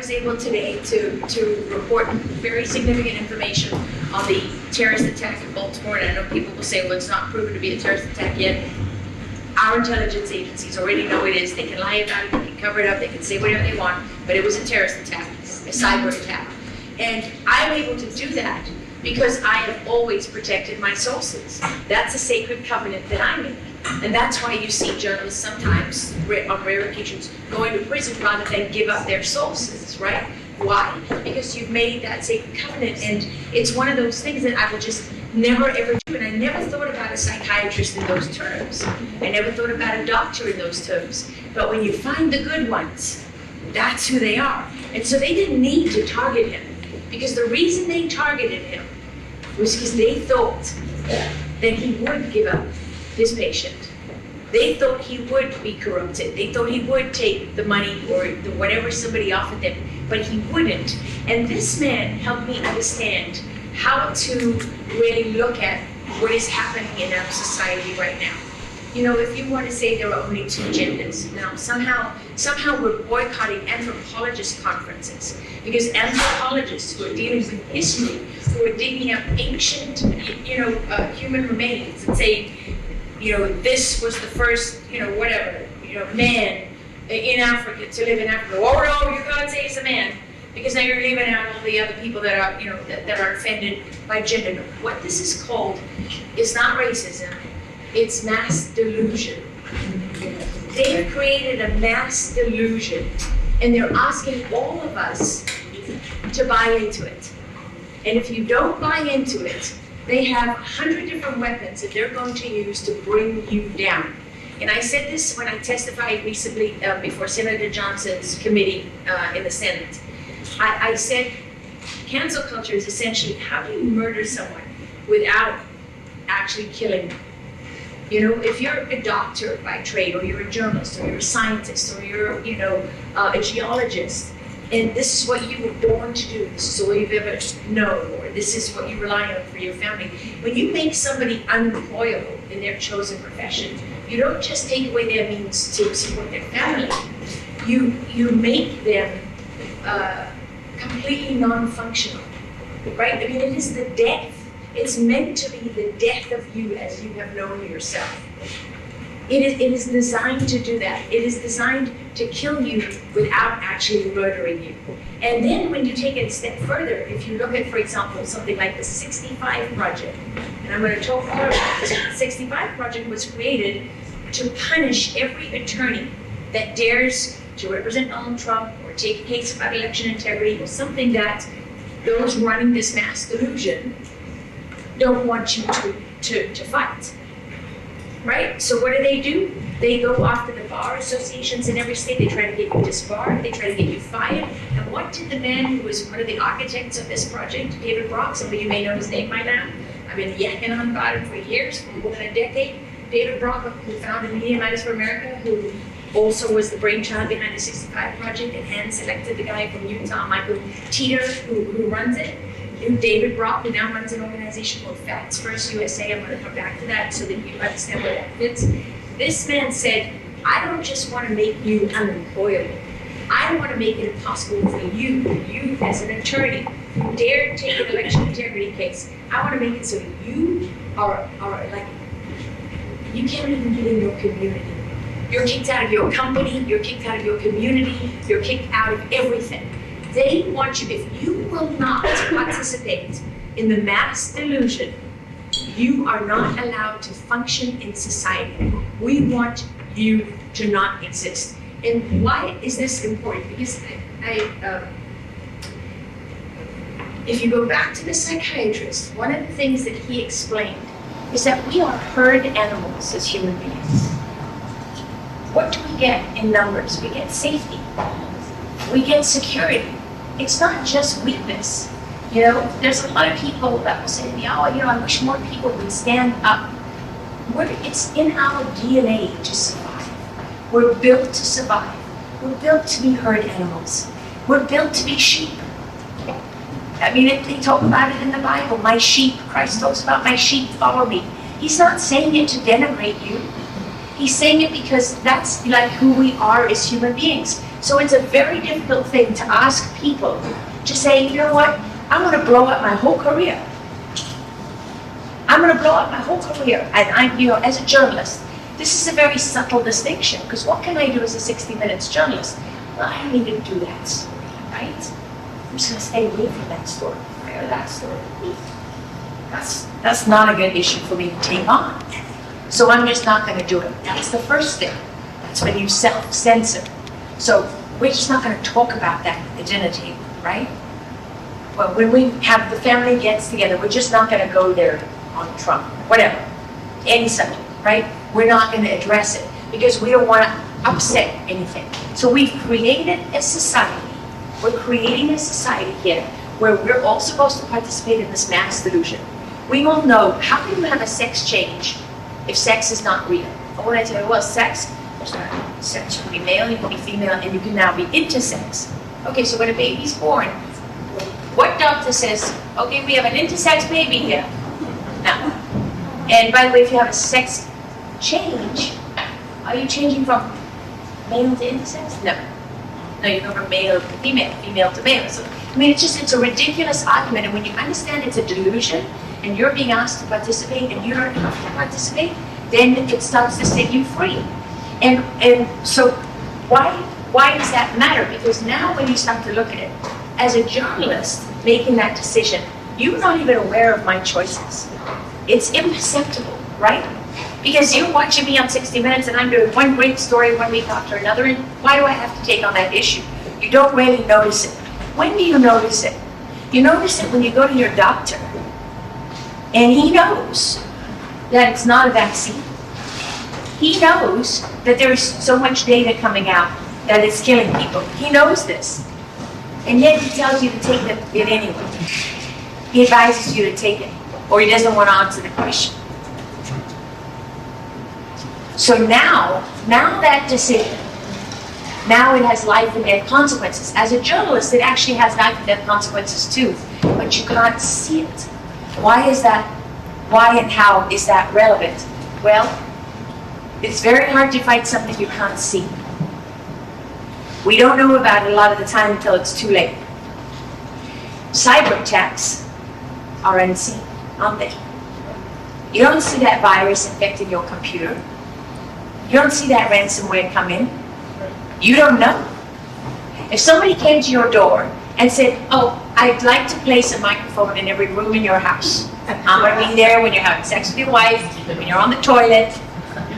was able today to report very significant information on the terrorist attack in Baltimore, and I know people will say, well, it's not proven to be a terrorist attack yet. Our intelligence agencies already know it is. They can lie about it, they can cover it up, they can say whatever they want, but it was a terrorist attack, a cyber attack. And I'm able to do that because I have always protected my sources. That's a sacred covenant that I'm in. And that's why you see journalists sometimes, on rare occasions, going to prison rather than give up their sources, right? Why? Because you've made that sacred covenant, and it's one of those things that I will just never ever do. And I never thought about a psychiatrist in those terms. I never thought about a doctor in those terms. But when you find the good ones, that's who they are. And so they didn't need to target him, because the reason they targeted him was because they thought that he would give up his patient. They thought he would be corrupted. They thought he would take the money or whatever somebody offered them, but he wouldn't. And this man helped me understand how to really look at what is happening in our society right now. You know, if you want to say there are only two genders, now somehow we're boycotting anthropologist conferences, because anthropologists who are dealing with history, who are digging up ancient, human remains and saying, this was the first, man in Africa to live in Africa. Oh no, you can't say it's a man, because now you're leaving out all the other people that are, that are offended by gender. What this is called is not racism, it's mass delusion. They've created a mass delusion, and they're asking all of us to buy into it. And if you don't buy into it, they have 100 different weapons that they're going to use to bring you down. And I said this when I testified recently before Senator Johnson's committee in the Senate. I said, cancel culture is essentially how do you murder someone without actually killing them? If you're a doctor by trade, or you're a journalist, or you're a scientist, or you're, a geologist, and this is what you were born to do, this is all you've ever known, or this is what you rely on for your family. When you make somebody unemployable in their chosen profession, you don't just take away their means to support their family. You make them completely non-functional, right? I mean, it is the death. It's meant to be the death of you as you have known yourself. It is designed to do that. It is designed to kill you without actually murdering you. And then when you take it a step further, if you look at, for example, something like the 65 Project, and I'm going to talk more about this, the 65 Project was created to punish every attorney that dares to represent Donald Trump or take a case about election integrity or something that those running this mass delusion don't want you to fight, right? So what do? They go after the bar associations in every state. They try to get you disbarred. They try to get you fired. And what did the man who was one of the architects of this project, David Brock, some of you may know his name by now. I've been yakking on about him for years, for more than a decade. David Brock, who founded Media Matters for America, who also was the brainchild behind the 65 Project and hand-selected the guy from Utah, Michael Teeter, who runs it. And David Brock, who now runs an organization called Facts First USA. I'm going to come back to that so that you understand where that fits. This man said, I don't just want to make you unemployable. I want to make it impossible for you as an attorney who dare take an election integrity case. I want to make it so you are like, you can't even get in your community. You're kicked out of your company, you're kicked out of your community, you're kicked out of everything. They want you, if you will not participate in the mass delusion, you are not allowed to function in society. We want you to not exist. And why is this important? Because if you go back to the psychiatrist, one of the things that he explained is that we are herd animals as human beings. What do we get in numbers? We get safety. We get security. It's not just weakness. There's a lot of people that will say to me, I wish more people would stand up. It's in our DNA to survive. We're built to survive. We're built to be herd animals. We're built to be sheep. I mean, they talk about it in the Bible. My sheep, Christ talks about my sheep follow me. He's not saying it to denigrate you. He's saying it because that's like who we are as human beings. So it's a very difficult thing to ask people to say, you know what, I'm gonna blow up my whole career. I'm gonna blow up my whole career. And I'm, you know, as a journalist, this is a very subtle distinction, because what can I do as a 60 Minutes journalist? Well, I don't need to do that story, right? I'm just gonna stay away from that story, or that story. That's not a good issue for me to take on. So I'm just not gonna do it. That's the first thing. That's when you self-censor. So we're just not gonna talk about that at the dinner table, right? Well, when we have the family gets together, we're just not gonna go there on Trump, whatever, any subject, right? We're not gonna address it because we don't wanna upset anything. So we've created a society. We're creating a society here where we're all supposed to participate in this mass delusion. We will know, how can you have a sex change if sex is not real? Or when I tell you, well, sex can be male, you can be female, and you can now be intersex. Okay, so when a baby's born, what doctor says, okay, we have an intersex baby here? Now, and by the way, if you have a sex change, are you changing from male to intersex? No. No, you go from male to female, female to male. So, I mean, it's a ridiculous argument, and when you understand it's a delusion, and you're being asked to participate, and you don't have to participate, then it starts to set you free. And so, why does that matter? Because now when you start to look at it, as a journalist making that decision, you're not even aware of my choices. It's imperceptible, right? Because you're watching me on 60 Minutes and I'm doing one great story one week after another, and why do I have to take on that issue? You don't really notice it. When do you notice it? You notice it when you go to your doctor and he knows that it's not a vaccine. He knows that there's so much data coming out that it's killing people. He knows this. And yet he tells you to take it anyway. He advises you to take it, or he doesn't want to answer the question. So now that decision, now it has life and death consequences. As a journalist, it actually has life and death consequences too, but you can't see it. Why is that? Why and how is that relevant? Well, it's very hard to fight something you can't see. We don't know about it a lot of the time until it's too late. Cyber attacks are unseen, aren't they? You don't see that virus infecting your computer. You don't see that ransomware come in. You don't know. If somebody came to your door and said, oh, I'd like to place a microphone in every room in your house. I'm going to be there when you're having sex with your wife, when you're on the toilet,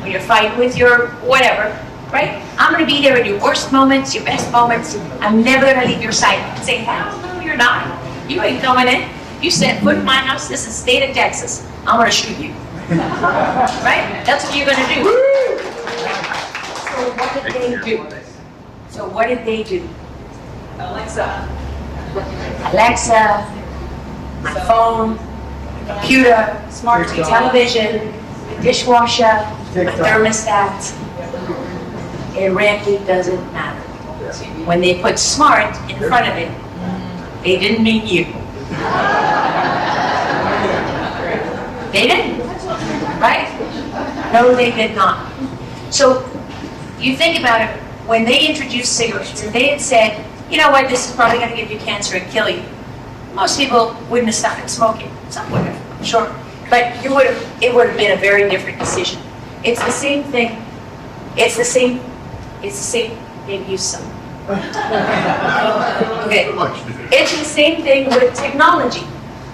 when you're fighting with your whatever, right? I'm going to be there in your worst moments, your best moments. I'm never going to leave your side. Say, hell no, you're not. You ain't coming in. You set foot in my house, this is the state of Texas. I'm going to shoot you. Right? That's what you're going to do. So what did they do? So what did they do? Alexa, my phone, computer, smart television, dishwasher, my thermostat. It really doesn't matter. When they put smart in front of it, they didn't mean you. They didn't, right? No, they did not. So you think about it, when they introduced cigarettes and they had said, you know what, this is probably going to give you cancer and kill you, most people wouldn't have stopped smoking. Some would have, I'm sure. But it would have been a very different decision. It's the same thing. It's the same, maybe use some. Okay. It's the same thing with technology.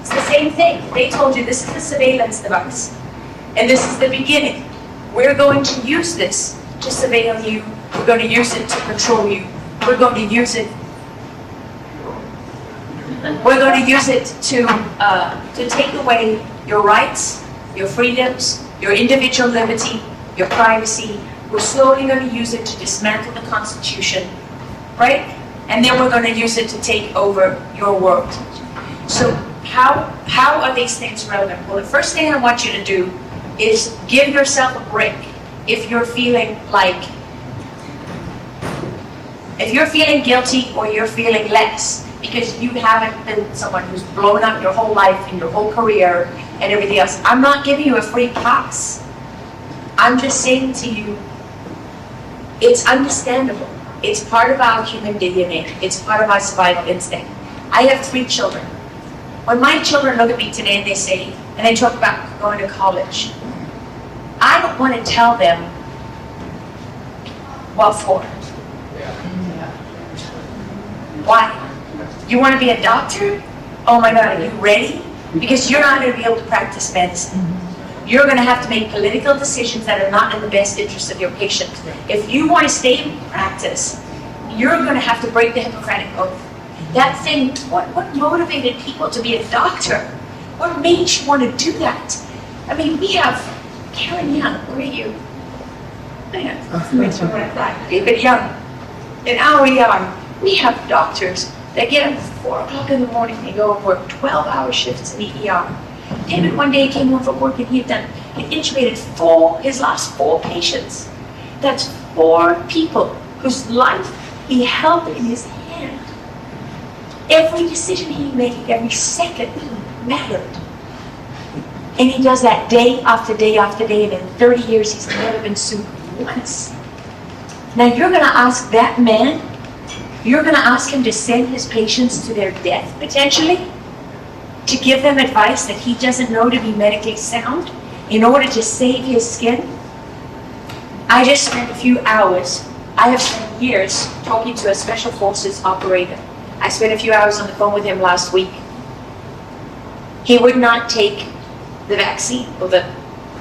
It's the same thing. They told you this is the surveillance device. And this is the beginning. We're going to use this to surveil you. We're going to use it to control you. We're going to use it. We're going to use it to take away your rights, your freedoms, your individual liberty, your privacy. We're slowly going to use it to dismantle the Constitution, right? And then we're going to use it to take over your world. So how are these things relevant? Well, the first thing I want you to do is give yourself a break if you're feeling guilty or you're feeling less because you haven't been someone who's blown up your whole life and your whole career and everything else. I'm not giving you a free pass. I'm just saying to you, it's understandable. It's part of our human DNA. It's part of our survival instinct. I have 3 children. When my children look at me today and they say, and they talk about going to college, I don't want to tell them what for. Why? You want to be a doctor? Oh my God, are you ready? Because you're not going to be able to practice medicine. You're going to have to make political decisions that are not in the best interest of your patient. If you want to stay in practice, you're going to have to break the Hippocratic Oath. That thing, what motivated people to be a doctor? What made you want to do that? I mean, we have Karen Young, where are you? David Young. In our ER, we have doctors that get up at 4 o'clock in the morning and go and work 12-hour shifts in the ER. David one day came home from work and he intubated his last 4 patients. That's 4 people whose life he held in his hand. Every decision he made, every second mattered. And he does that day after day after day, and in 30 years he's never been sued once. Now you're going to ask that man, you're going to ask him to send his patients to their death, potentially, to give them advice that he doesn't know to be medically sound in order to save his skin? I just spent a few hours, I have spent years talking to a special forces operator. I spent a few hours on the phone with him last week. He would not take the vaccine, or the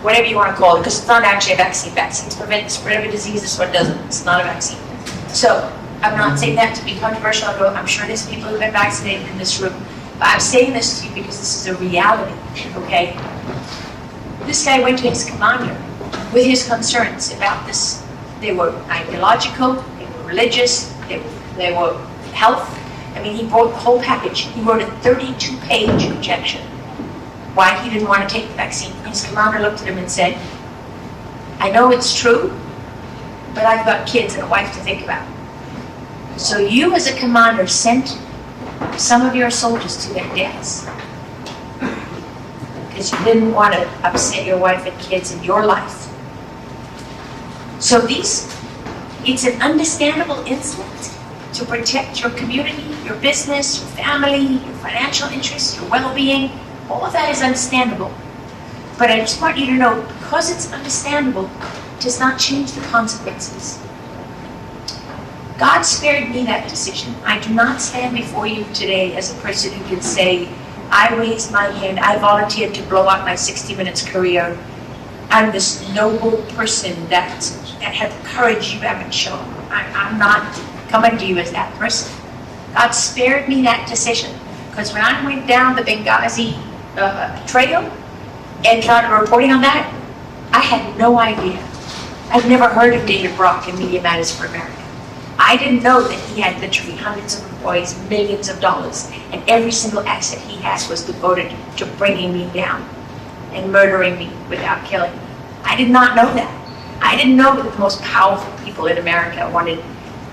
whatever you want to call it, because it's not actually a vaccine. Vaccines prevent the spread of a disease, this one doesn't. It's not a vaccine. So I'm not saying that to be controversial. I'm sure there's people who've been vaccinated in this room. But I'm saying this to you because this is a reality, okay? This guy went to his commander with his concerns about this. They were ideological, they were religious, they were health. I mean, he brought the whole package. He wrote a 32-page objection why he didn't want to take the vaccine. His commander looked at him and said, I know it's true, but I've got kids and a wife to think about. So you as a commander sent some of your soldiers to their deaths because you didn't want to upset your wife and kids in your life. So it's an understandable instinct to protect your community, your business, your family, your financial interests, your well-being. All of that is understandable. But I just want you to know, because it's understandable, does not change the consequences. God spared me that decision. I do not stand before you today as a person who can say, I raised my hand, I volunteered to blow out my 60 Minutes career. I'm this noble person that had the courage you haven't shown. I'm not coming to you as that person. God spared me that decision. Because when I went down the Benghazi trail and started reporting on that, I had no idea. I'd never heard of David Brock in Media Matters for America. I didn't know that he had literally hundreds of employees, millions of dollars, and every single asset he had was devoted to bringing me down and murdering me without killing me. I did not know that. I didn't know that the most powerful people in America wanted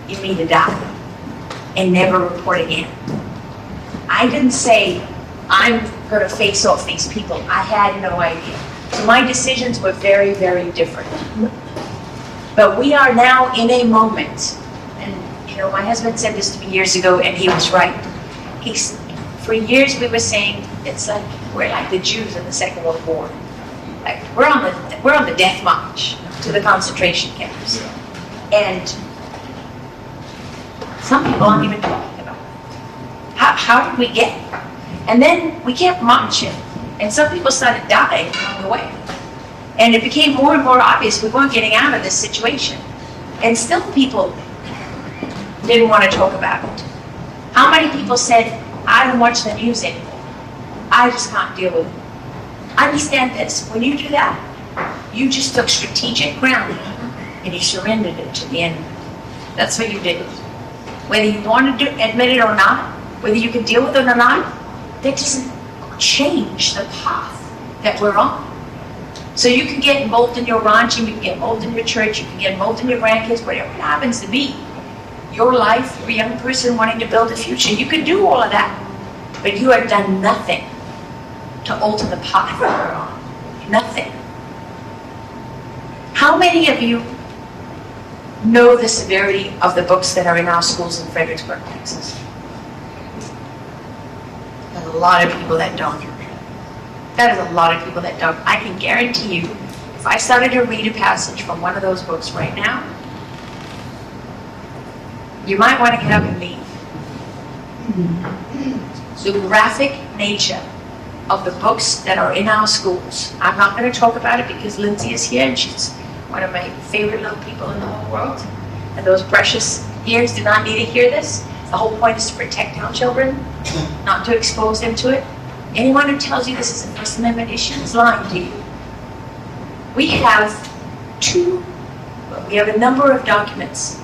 me to die and never report again. I didn't say, I'm going to face off these people. I had no idea. So my decisions were very, very different. But we are now in a moment, and my husband said this to me years ago, and he was right. For years we were saying, it's like we're like the Jews in the Second World War. Like we're on the death march to the concentration camps, and some people aren't even talking about it. How did we get here? And then we kept marching, and some people started dying along the way. And it became more and more obvious we weren't getting out of this situation. And still people didn't want to talk about it. How many people said, I don't watch the news anymore. I just can't deal with it. Understand this, when you do that, you just took strategic ground and you surrendered it to the enemy. That's what you did. Whether you want to admit it or not, whether you can deal with it or not, that doesn't change the path that we're on. So you can get involved in your ranching, you can get involved in your church, you can get involved in your grandkids, whatever it happens to be. Your life, you're a young person wanting to build a future, you can do all of that. But you have done nothing to alter the path that we're on. Nothing. How many of you know the severity of the books that are in our schools in Fredericksburg, Texas. There's a lot of people that don't. That is a lot of people that don't. I can guarantee you, if I started to read a passage from one of those books right now, you might want to get up and leave. The graphic nature of the books that are in our schools. I'm not going to talk about it because Lindsay is here and she's one of my favorite little people in the whole world. And those precious ears do not need to hear this. The whole point is to protect our children, not to expose them to it. Anyone who tells you this is a First Amendment issue is lying to you. We have a number of documents.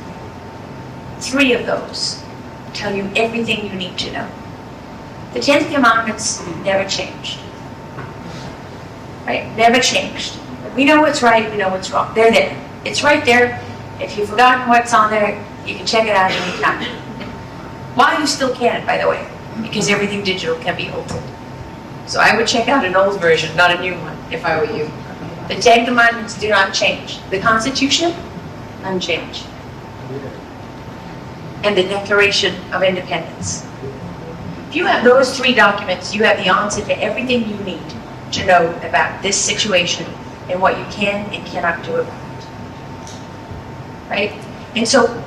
3 of those tell you everything you need to know. The 10 Commandments never changed. Right? Never changed. We know what's right, we know what's wrong. They're there. It's right there. If you've forgotten what's on there, you can check it out anytime. While you still can, by the way, because everything digital can be altered. So I would check out an old version, not a new one, if I were you. The 10 Commandments do not change. The Constitution, unchanged. And the Declaration of Independence. If you have those 3 documents, you have the answer to everything you need to know about this situation and what you can and cannot do about it. Right? And so,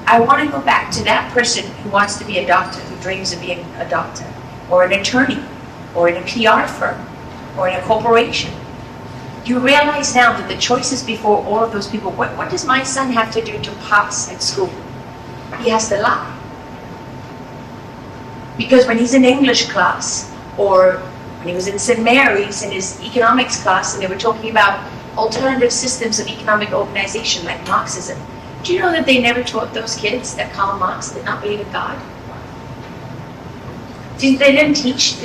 I want to go back to that person who wants to be a doctor, who dreams of being a doctor, or an attorney, or in a PR firm, or in a corporation. You realize now that the choices before all of those people, what does my son have to do to pass at school? He has to lie. Because when he's in English class, or when he was in St. Mary's in his economics class, and they were talking about alternative systems of economic organization like Marxism, do you know that they never taught those kids that Karl Marx did not believe in God? They didn't teach,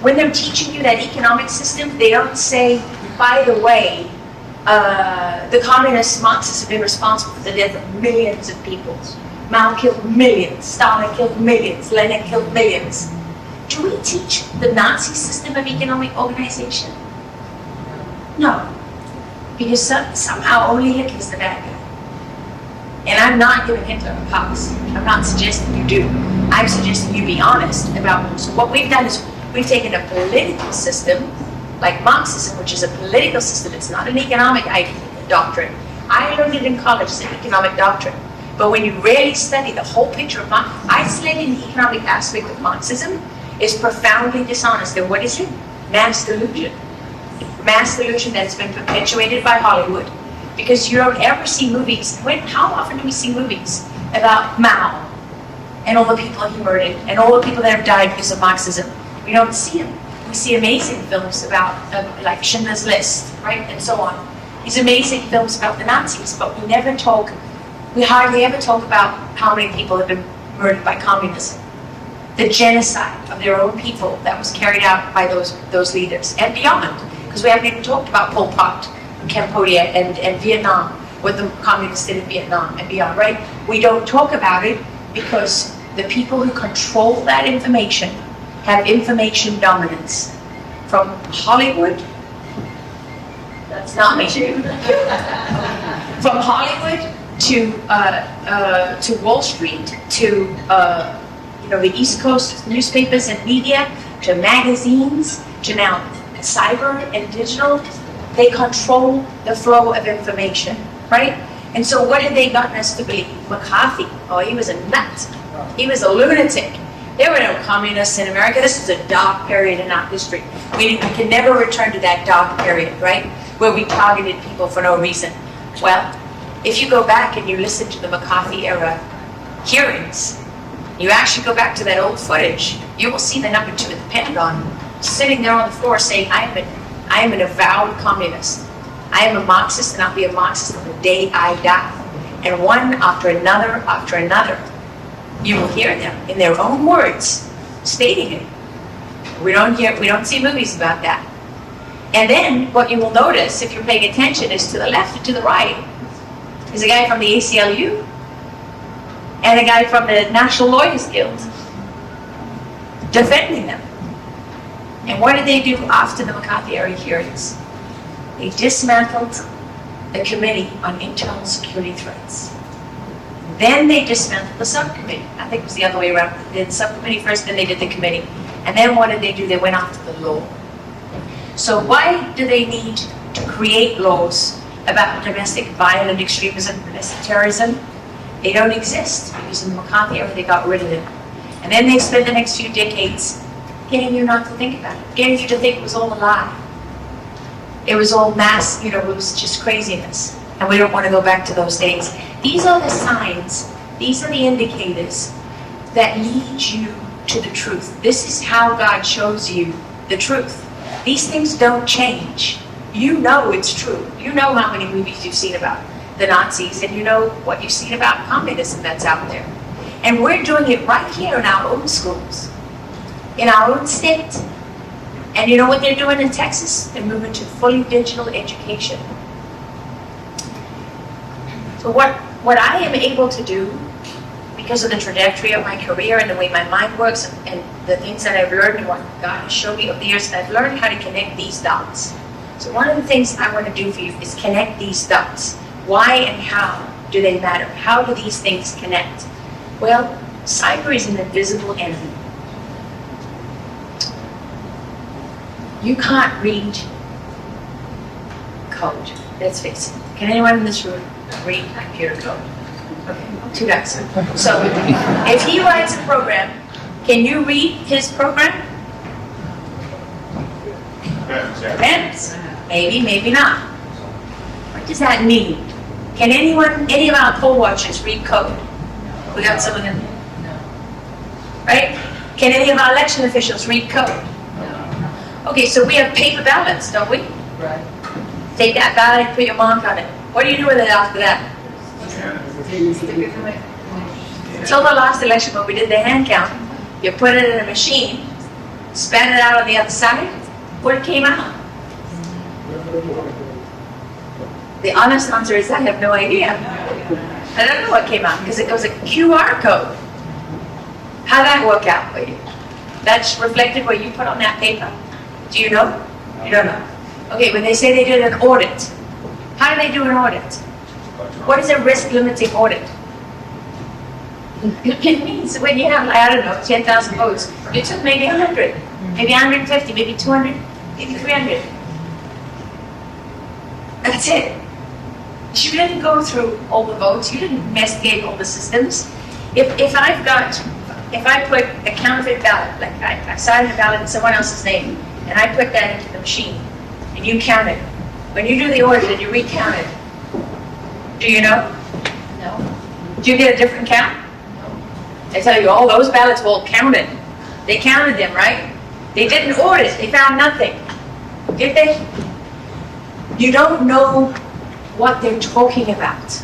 when they're teaching you that economic system, they don't say, by the way, the communist Marxists have been responsible for the death of millions of people. Mao killed millions, Stalin killed millions, Lenin killed millions. Do we teach the Nazi system of economic organization? No. Because somehow only Hitler's the bad guy. And I'm not giving Hitler a pass. I'm not suggesting you do. I'm suggesting you be honest about, so what we've done is we've taken a political system like Marxism, which is a political system. It's not an economic doctrine. I learned it in college as an economic doctrine. But when you really study the whole picture of isolating the economic aspect of Marxism is profoundly dishonest. And what is it? Mass delusion. Mass delusion that's been perpetuated by Hollywood. Because you don't ever see movies. How often do we see movies about Mao and all the people he murdered and all the people that have died because of Marxism? We don't see them. We see amazing films about, like Schindler's List, right, and so on. These amazing films about the Nazis, but we hardly ever talk about how many people have been murdered by communism. The genocide of their own people that was carried out by those leaders, and beyond, because we haven't even talked about Pol Pot, Cambodia, and Vietnam, what the communists did in Vietnam and beyond, right? We don't talk about it because the people who control that information have information dominance. From Hollywood, that's not me, from Hollywood to Wall Street, to the East Coast newspapers and media, to magazines, to now cyber and digital, they control the flow of information, right? And so what had they gotten us to believe? McCarthy, he was a nut. He was a lunatic. There were no communists in America. This is a dark period in our history. We can never return to that dark period, right? Where we targeted people for no reason. Well, if you go back and you listen to the McCarthy era hearings, you actually go back to that old footage, you will see the number 2 at the Pentagon sitting there on the floor saying, I am an avowed communist. I am a Marxist and I'll be a Marxist on the day I die. And one after another, you will hear them in their own words stating it. We don't see movies about that. And then what you will notice if you're paying attention is to the left and to the right is a guy from the ACLU and a guy from the National Lawyers Guild defending them. And what did they do after the McCarthy era hearings? They dismantled the Committee on Internal Security Threats. Then they dismantled the subcommittee. I think it was the other way around. They did the subcommittee first, then they did the committee. And then what did they do? They went after the law. So why do they need to create laws about domestic violent extremism, domestic terrorism? They don't exist because in the McCarthy era they got rid of them. And then they spent the next few decades getting you not to think about it, getting you to think it was all a lie. It was all mass, it was just craziness. And we don't want to go back to those days. These are the signs, these are the indicators that lead you to the truth. This is how God shows you the truth. These things don't change. You know it's true. You know how many movies you've seen about the Nazis, and you know what you've seen about communism that's out there. And we're doing it right here in our own schools, in our own state. And you know what they're doing in Texas? They're moving to fully digital education. So what I am able to do, because of the trajectory of my career and the way my mind works and the things that I've learned and what God has shown me over the years, I've learned how to connect these dots. So one of the things I want to do for you is connect these dots. Why and how do they matter? How do these things connect? Well, cyber is an invisible enemy. You can't read code, let's face it. Can anyone in this room read computer code? Okay, 2 guys. So if he writes a program, can you read his program? Depends. Maybe, maybe not. What does that mean? Can any of our poll watchers read code? We got some of them. No. Right? Can any of our election officials read code? No. Okay, so we have paper ballots, don't we? Right. Take that ballot and put your mark on it. What do you do with it after that? Until the last election when we did the hand count, you put it in a machine, spat it out on the other side, what came out? The honest answer is I have no idea. I don't know what came out because it was a QR code. How'd that work out for you? That's reflected what you put on that paper? Do you know? You don't know. Okay, when they say they did an audit, how do they do an audit? What is a risk limiting audit? It means when you have, I don't know, 10,000 votes, you took maybe 100, maybe 150, maybe 200, maybe 300. That's it. You didn't go through all the votes. You didn't investigate all the systems. If I put a counterfeit ballot, like I signed a ballot in someone else's name, and I put that into the machine, and you count it. When you do the audit and you recount it, do you know? No. Do you get a different count? No. They tell you, oh, those ballots were all counted. They counted them, right? They didn't audit. They found nothing. Did they? You don't know what they're talking about.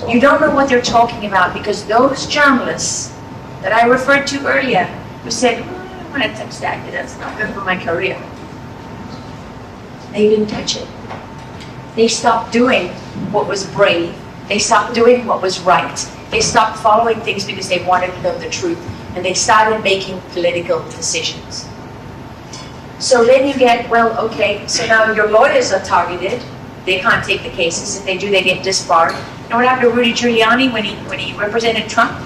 You don't know what they're talking about because those journalists that I referred to earlier who said, I don't want to touch that, that's not good for my career. They didn't touch it. They stopped doing what was brave. They stopped doing what was right. They stopped following things because they wanted to know the truth. And they started making political decisions. So then you get, well, okay, so now your lawyers are targeted. They can't take the cases. If they do, they get disbarred. You know what happened to Rudy Giuliani when he represented Trump?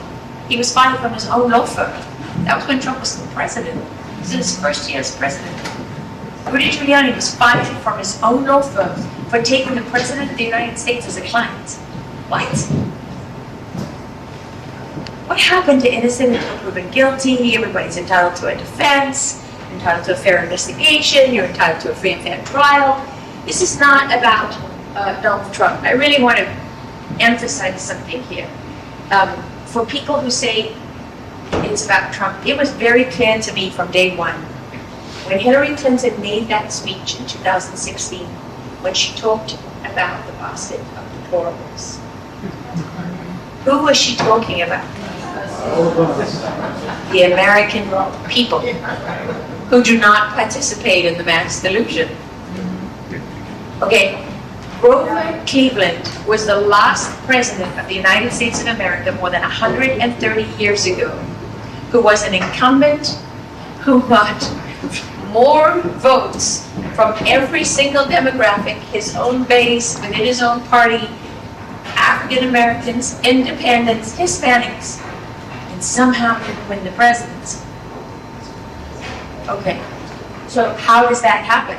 He was fired from his own law firm. That was when Trump was still president. It was in his first year as president. Rudy Giuliani was fired from his own law firm for taking the president of the United States as a client. What? What happened to innocent until proven guilty? Everybody's entitled to a defense, entitled to a fair investigation, you're entitled to a free and fair trial. This is not about Donald Trump. I really want to emphasize something here. For people who say it's about Trump, it was very clear to me from day one. When Hillary Clinton made that speech in 2016, when she talked about the basket of deplorables, who was she talking about? The American people who do not participate in the mass delusion. Okay, Grover Cleveland was the last president of the United States of America more than 130 years ago who was an incumbent, who got more votes from every single demographic, his own base, within his own party, African Americans, independents, Hispanics, and somehow didn't win the presidency. Okay, so how does that happen?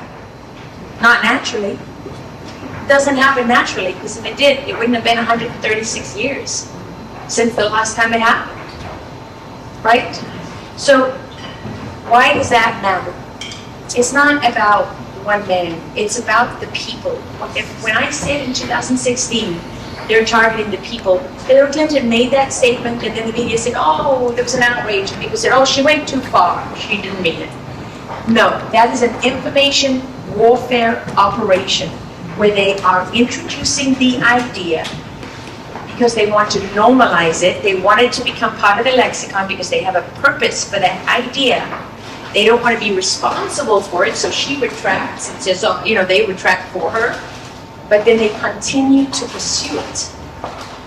Not naturally. It doesn't happen naturally, because if it did, it wouldn't have been 136 years since the last time it happened, right? So why does that matter? It's not about one man, it's about the people. When I said in 2016, they're targeting the people, Hillary Clinton made that statement, and then the media said, oh, there was an outrage, and people said, oh, she went too far, she didn't mean it. No, that is an information warfare operation where they are introducing the idea because they want to normalize it. They want it to become part of the lexicon because they have a purpose for that idea. They don't want to be responsible for it, so she retracts and says, oh, they retract for her. But then they continue to pursue it.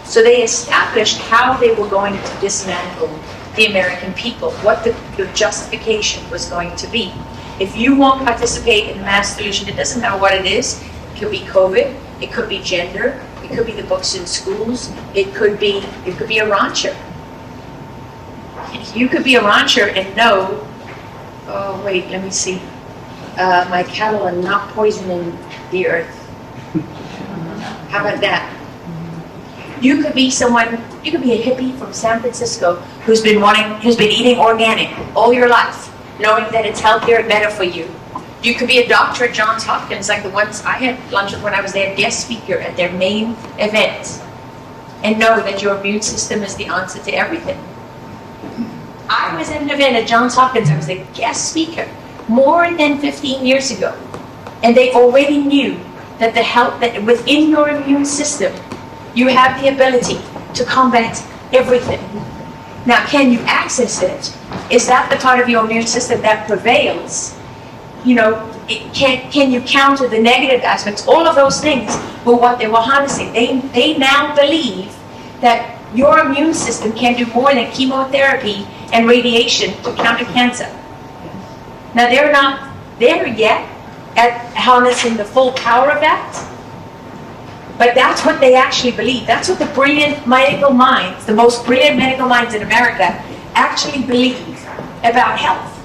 So they established how they were going to dismantle the American people, what the justification was going to be. If you won't participate in the mass delusion, it doesn't matter what it is. It could be COVID, it could be gender, it could be the books in schools, it could be a rancher. You could be a rancher and know, oh wait, let me see, my cattle are not poisoning the earth. How about that? You could be someone, you could be a hippie from San Francisco who's been eating organic all your life, knowing that it's healthier and better for you. You could be a doctor at Johns Hopkins, like the ones I had lunch with when I was their guest speaker at their main event, and know that your immune system is the answer to everything. I was at an event at Johns Hopkins, I was a guest speaker more than 15 years ago, and they already knew that that within your immune system, you have the ability to combat everything. Now, can you access it? Is that the part of your immune system that prevails? Can you counter the negative aspects? All of those things were what they were harnessing. They now believe that your immune system can do more than chemotherapy and radiation to counter cancer. Now, they're not there yet at harnessing the full power of that, but that's what they actually believe. That's what the brilliant medical minds, the most brilliant medical minds in America, actually believe about health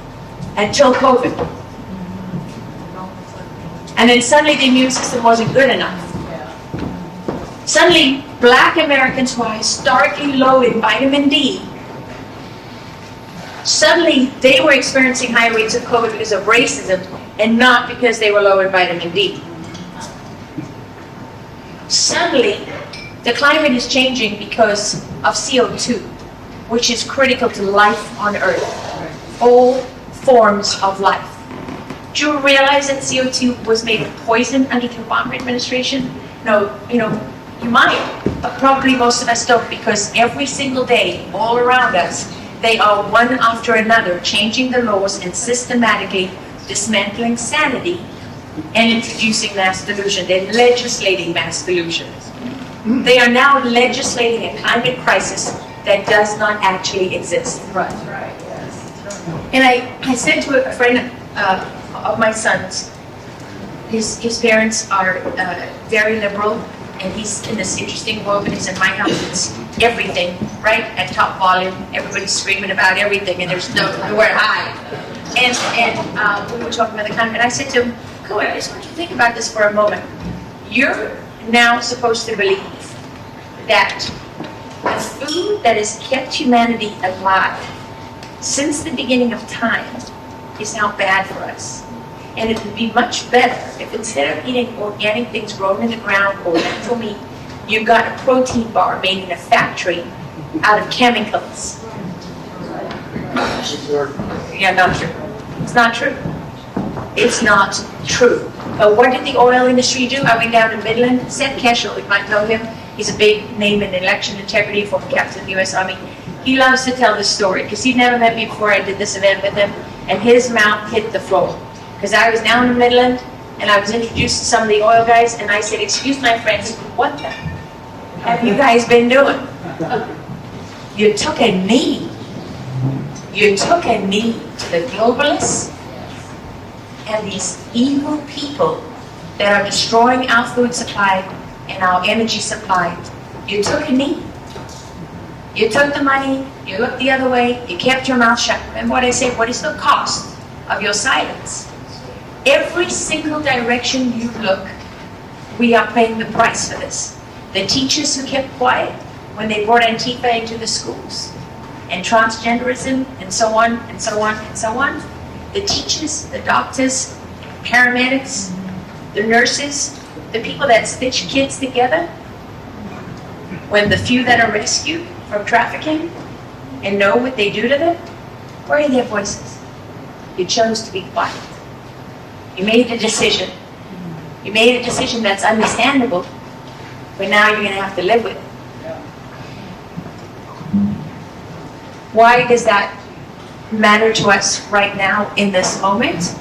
until COVID. And then suddenly the immune system wasn't good enough. Suddenly, Black Americans who are historically low in vitamin D, suddenly they were experiencing high rates of COVID because of racism and not because they were low in vitamin D. Suddenly, the climate is changing because of CO2, which is critical to life on Earth, all forms of life. Do you realize that CO2 was made poison under the Obama administration? No, you might, but probably most of us don't, because every single day, all around us, they are one after another changing the laws and systematically dismantling sanity and introducing mass delusion. They're legislating mass delusion. They are now legislating a climate crisis that does not actually exist. Right, yes. And I said to a friend of my son's, his parents are very liberal, and he's in this interesting world, and he's in my house, it's everything, right? At top volume, everybody's screaming about everything, and there's nowhere to hide. And we were talking about the climate, and I said to him, cool, I just want you to think about this for a moment. You're now supposed to believe that the food that has kept humanity alive since the beginning of time is now bad for us. And it would be much better if instead of eating organic things grown in the ground or natural meat, you got a protein bar made in a factory out of chemicals. Yeah, not true. It's not true. It's not true. But what did the oil industry do? I went down to Midland. Seth Keshel, you might know him. He's a big name in election integrity, former captain of the U.S. Army. He loves to tell this story because he'd never met me before I did this event with him, and his mouth hit the floor. Because I was down in Midland, and I was introduced to some of the oil guys, and I said, excuse my friends, what the have you guys been doing? You took a knee. You took a knee to the globalists and these evil people that are destroying our food supply and our energy supply, you took a knee. You took the money, you looked the other way, you kept your mouth shut. Remember what I said, what is the cost of your silence? Every single direction you look, we are paying the price for this. The teachers who kept quiet when they brought Antifa into the schools, and transgenderism, and so on, and so on, and so on. The teachers, the doctors, paramedics, the nurses, the people that stitch kids together, when the few that are rescued from trafficking and know what they do to them, where are their voices? You chose to be quiet. You made a decision. You made a decision that's understandable, but now you're going to have to live with it. Why does that matter to us right now in this moment?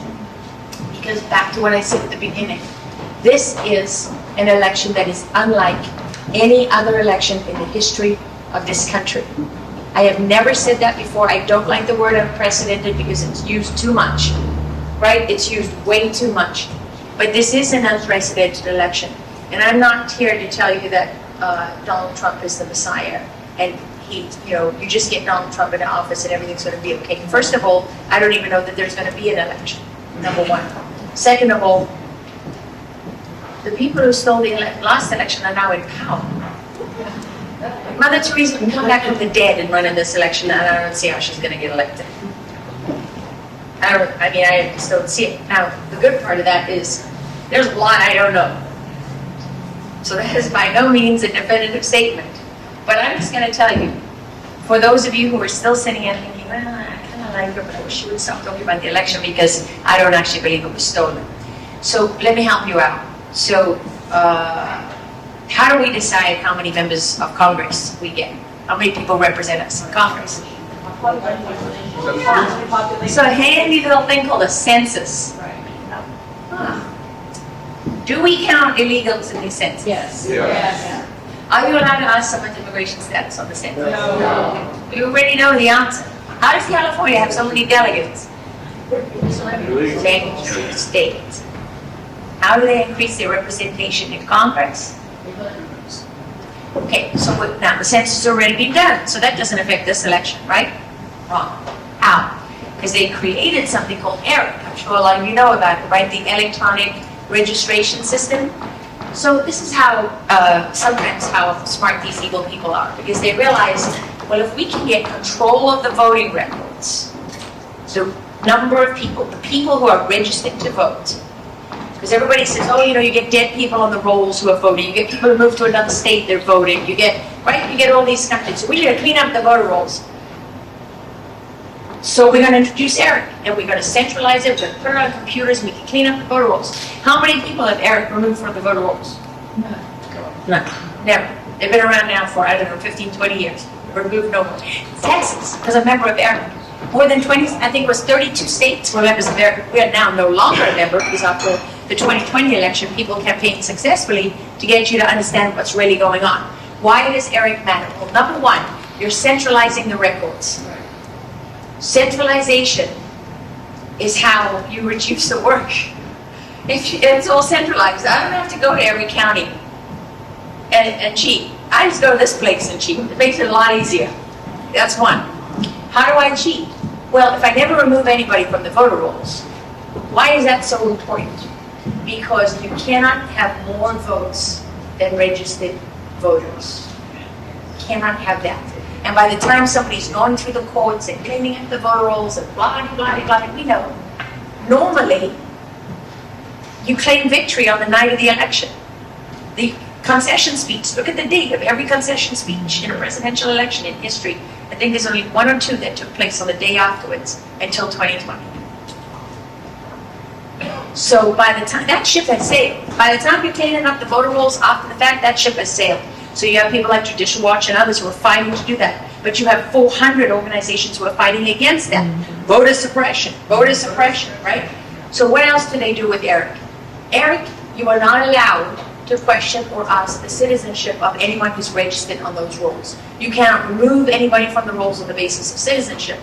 Because back to what I said at the beginning, this is an election that is unlike any other election in the history of this country. I have never said that before. I don't like the word unprecedented because it's used too much, right? It's used way too much. But this is an unprecedented election. And I'm not here to tell you that Donald Trump is the Messiah and you just get Donald Trump into office and everything's going to be okay. First of all, I don't even know that there's going to be an election, number one. Second of all, the people who stole the last election are now in power. Mother Teresa can come back from the dead and run in this election, and I don't see how she's going to get elected. I just don't see it. Now, the good part of that is there's a lot I don't know. So that is by no means a definitive statement. But I'm just going to tell you, for those of you who are still sitting and thinking, well, I kind of like her, but I wish she would stop talking about the election because I don't actually believe it was stolen. So let me help you out. So how do we decide how many members of Congress we get? How many people represent us in Congress? It's a handy little thing called a census. Huh. Do we count illegals in the census? Yes. Yes. Are you allowed to ask someone's immigration status on the census? No. You already know the answer. How does California have so many delegates? Secretary of State. How do they increase their representation in Congress? Okay, so now the census has already been done, so that doesn't affect this election, right? Wrong. How? Because they created something called ERIC. I'm sure a lot of you know about it, right? The electronic registration system. So this is how, sometimes how smart these evil people are, because they realize, well, if we can get control of the voting records, the number of people, the people who are registered to vote, because everybody says, oh, you get dead people on the rolls who are voting, you get people who move to another state, they're voting, you get all these countries. So we're going to clean up the voter rolls. So we're going to introduce ERIC, and we're going to centralize it, we're going to put it on computers, and we can clean up the voter rolls. How many people have ERIC removed from the voter rolls? None. Never. They've been around now for, 15, 20 years. Removed no more. Texas was a member of ERIC. More than 20, I think it was 32 states were members of ERIC. We are now no longer a member, because after the 2020 election, people campaigned successfully to get you to understand what's really going on. Why does ERIC matter? Well, number one, you're centralizing the records. Centralization is how you reduce the work. It's all centralized. I don't have to go to every county and cheat. I just go to this place and cheat. It makes it a lot easier. That's one. How do I cheat? Well, if I never remove anybody from the voter rolls, why is that so important? Because you cannot have more votes than registered voters. You cannot have that. And by the time somebody's gone through the courts and cleaning up the voter rolls and blah, blah, blah, we know. Normally, you claim victory on the night of the election. The concession speech, look at the date of every concession speech in a presidential election in history. I think there's only one or two that took place on the day afterwards until 2020. So by the time, that ship has sailed. By the time you're cleaning up the voter rolls after the fact, that ship has sailed. So you have people like Judicial Watch and others who are fighting to do that. But you have 400 organizations who are fighting against that. Voter suppression, right? So what else do they do with ERIC? ERIC, you are not allowed to question or ask the citizenship of anyone who's registered on those rolls. You cannot remove anybody from the rolls on the basis of citizenship.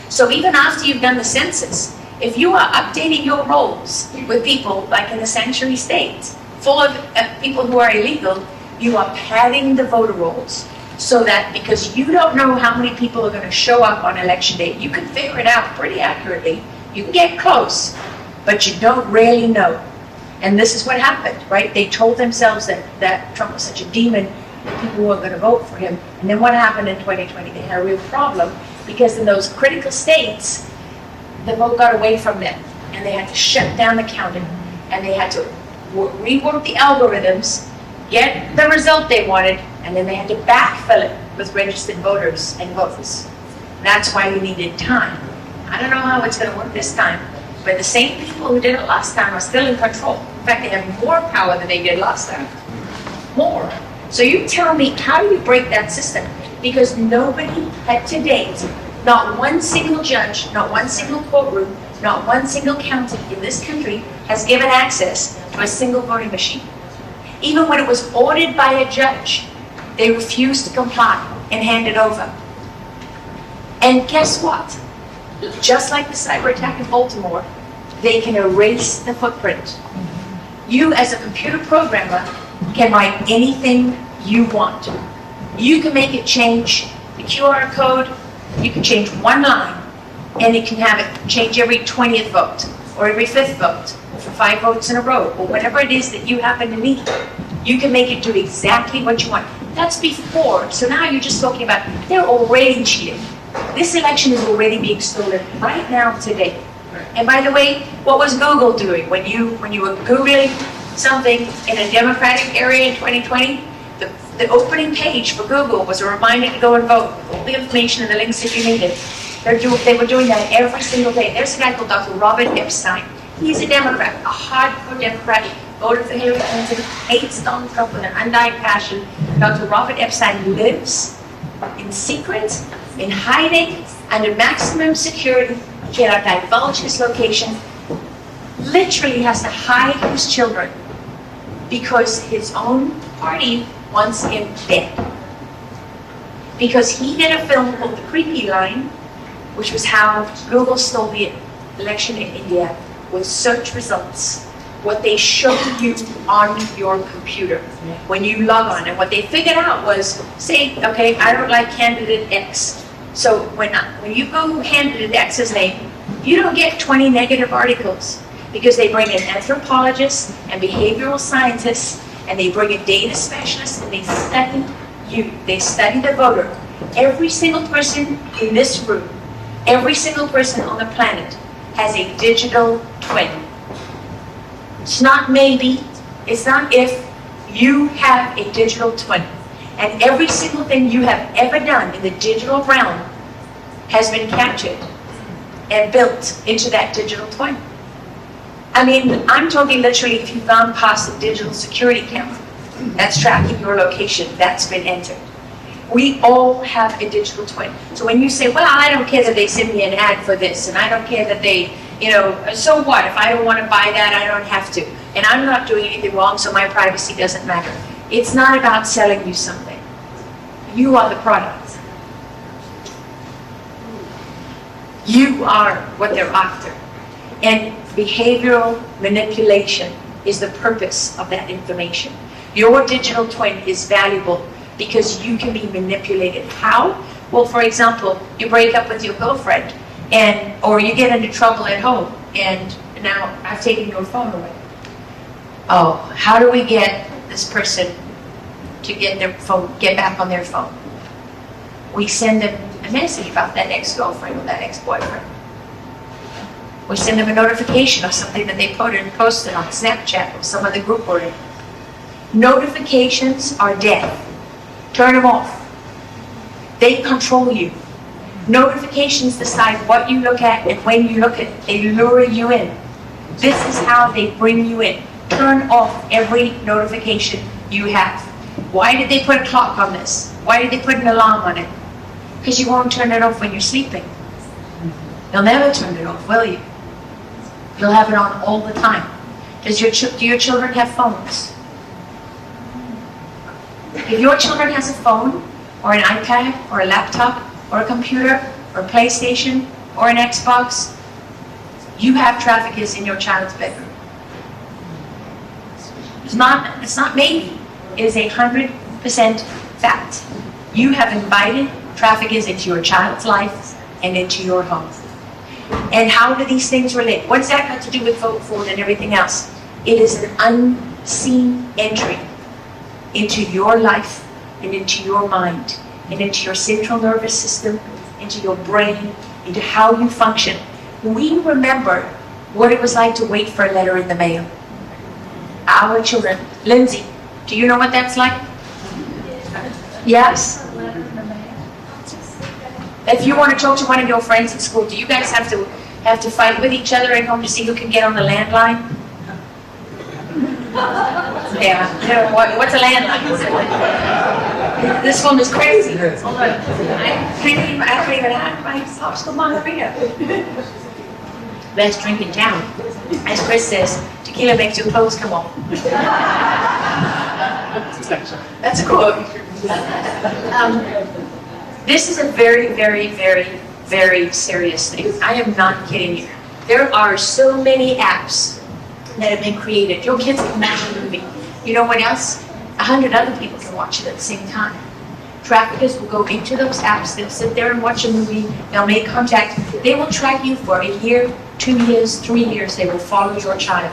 So even after you've done the census, If you are updating your rolls with people like in the sanctuary states, full of people who are illegal, you are padding the voter rolls so that because you don't know how many people are going to show up on election day, you can figure it out pretty accurately. You can get close, but you don't really know. And this is what happened, right? They told themselves that Trump was such a demon that people weren't going to vote for him. And then what happened in 2020? They had a real problem because in those critical states, the vote got away from them and they had to shut down the counting and they had to rework the algorithms, get the result they wanted, and then they had to backfill it with registered voters and votes. That's why we needed time. I don't know how it's going to work this time, but the same people who did it last time are still in control. In fact, they have more power than they did last time. More. So you tell me, how do you break that system? Because nobody had to date, not one single judge, not one single courtroom, not one single county in this country has given access to a single voting machine. Even when it was ordered by a judge, they refused to comply and hand it over. And guess what? Just like the cyber attack in Baltimore, they can erase the footprint. You as a computer programmer can write anything you want. You can make it change the QR code, you can change one line, and it can have it change every 20th vote, or every 5th vote, or for 5 votes in a row, or whatever it is that you happen to need. You can make it do exactly what you want. That's before, so now you're just talking about, they're already cheating. This election is already being stolen right now, today. And by the way, what was Google doing? When you were Googling something in a Democratic area in 2020, the opening page for Google was a reminder to go and vote, with all the information and the links that you needed. They were doing that every single day. There's a guy called Dr. Robert Epstein. He's a Democrat, a hardcore Democrat, voted for Hillary Clinton, hates Donald Trump with an undying passion. Dr. Robert Epstein lives in secret, in hiding, under maximum security. He cannot divulge his location. Literally has to hide his children because his own party wants him dead. Because he did a film called The Creepy Line, which was how Google stole the election in India with search results. What they show you on your computer when you log on. And what they figured out was, say, okay, I don't like candidate X. So when you go candidate X's name, you don't get 20 negative articles because they bring in anthropologists and behavioral scientists and they bring in data specialists and they study you. They study the voter. Every single person in this room, every single person on the planet has a digital twin. It's not maybe, it's not if, you have a digital twin. And every single thing you have ever done in the digital realm has been captured and built into that digital twin. I mean, I'm talking literally if you've gone past the digital security camera that's tracking your location, that's been entered. We all have a digital twin. So when you say, well, I don't care that they send me an ad for this, and I don't care that they, so what? If I don't want to buy that, I don't have to. And I'm not doing anything wrong, so my privacy doesn't matter. It's not about selling you something. You are the product. You are what they're after. And behavioral manipulation is the purpose of that information. Your digital twin is valuable because you can be manipulated. How? Well, for example, you break up with your girlfriend or you get into trouble at home and now I've taken your phone away. Oh, how do we get this person to get back on their phone? We send them a message about that ex-girlfriend or that ex-boyfriend. We send them a notification of something that they posted on Snapchat or some other group we're in. Notifications are death. Turn them off. They control you. Notifications decide what you look at and when you look at it. They lure you in. This is how they bring you in. Turn off every notification you have. Why did they put a clock on this? Why did they put an alarm on it? Because you won't turn it off when you're sleeping. You'll never turn it off, will you? You'll have it on all the time. Do your children have phones? If your children has a phone, or an iPad, or a laptop, or a computer, or a PlayStation, or an Xbox, You have traffickers in your child's bedroom. It's not maybe, it is 100% fact. You have invited traffickers into your child's life and into your home. And how do these things relate? What's that got to do with vote for and everything else? It is an unseen entry into your life and into your mind and into your central nervous system, into your brain, into how you function. We remember what it was like to wait for a letter in the mail. Our children. Lindsay, do you know what that's like? Yes? If you want to talk to one of your friends at school, do you guys have to fight with each other at home to see who can get on the landline? Yeah. What's a landline? This one is crazy. Hold on. I can't even have my popsicle margarita. Best drink in town. As Chris says, tequila makes your clothes come off. That's a quote. This is a very, very, very, very serious thing. I am not kidding you. There are so many apps that have been created. Your kids can watch a movie. You know what else? 100 other people can watch it at the same time. Traffickers will go into those apps, they'll sit there and watch a movie, they'll make contact. They will track you for a year, 2 years, 3 years. They will follow your child.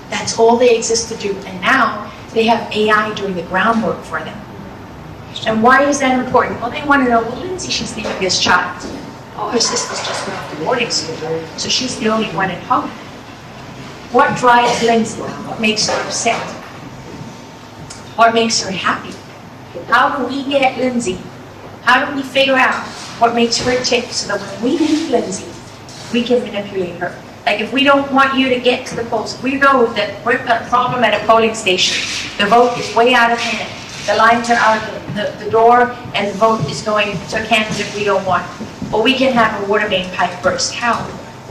That's all they exist to do. And now they have AI doing the groundwork for them. And why is that important? Well, they want to know, well, Lindsay, she's the youngest child. Oh, her sister's just went off to boarding school, so she's the only one at home. What drives Lindsay? What makes her upset? What makes her happy? How do we get Lindsay? How do we figure out what makes her tick so that when we meet Lindsay, we can manipulate her? Like if we don't want you to get to the polls, we know that we've got a problem at a polling station. The vote is way out of hand. The lines are out the door and the vote is going to a candidate we don't want. But we can have a water main pipe burst. How?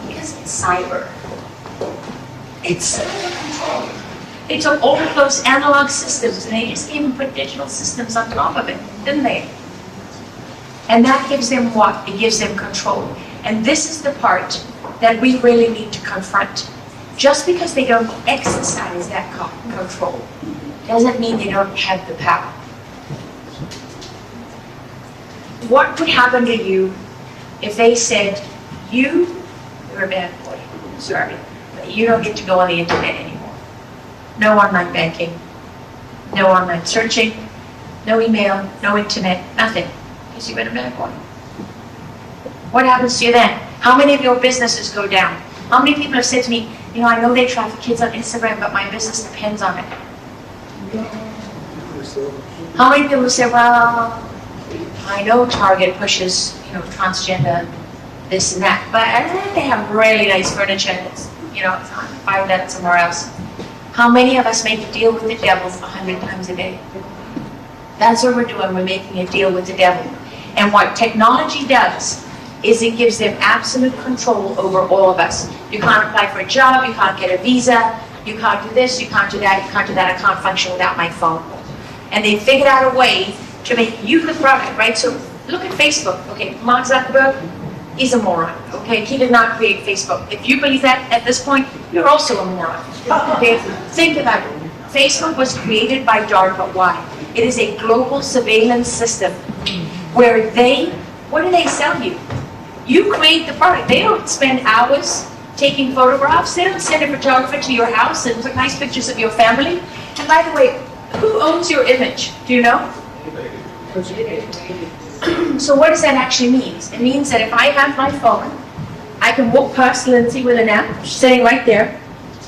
Because it's cyber. It's control. They took all of those analog systems and they just came and put digital systems on top of it, didn't they? And that gives them what? It gives them control. And this is the part that we really need to confront. Just because they don't exercise that control doesn't mean they don't have the power. What would happen to you if they said, you're a bad boy, sorry, but you don't get to go on the internet anymore. No online banking, no online searching, no email, no internet, nothing, because you've been a bad boy. What happens to you then? How many of your businesses go down? How many people have said to me, you know, I know they traffic kids on Instagram, but my business depends on it. How many people say, well, I know Target pushes, you know, transgender, this and that, but they have really nice furniture that's, you know, buy that somewhere else. How many of us make a deal with the devil 100 times a day? That's what we're doing, we're making a deal with the devil. And what technology does is it gives them absolute control over all of us. You can't apply for a job, you can't get a visa, you can't do this, you can't do that, you can't do that, I can't function without my phone. And they figured out a way to make you the product, right? So look at Facebook, okay, Mark Zuckerberg, he's a moron, okay? He did not create Facebook. If you believe that at this point, you're also a moron, okay? Think about it. Facebook was created by DARPA. Why? It is a global surveillance system where what do they sell you? You create the product. They don't spend hours taking photographs. They don't send a photographer to your house and took nice pictures of your family. And by the way, who owns your image? Do you know? So what does that actually mean? It means that if I have my phone, I can walk past Lindsay with an app, sitting right there.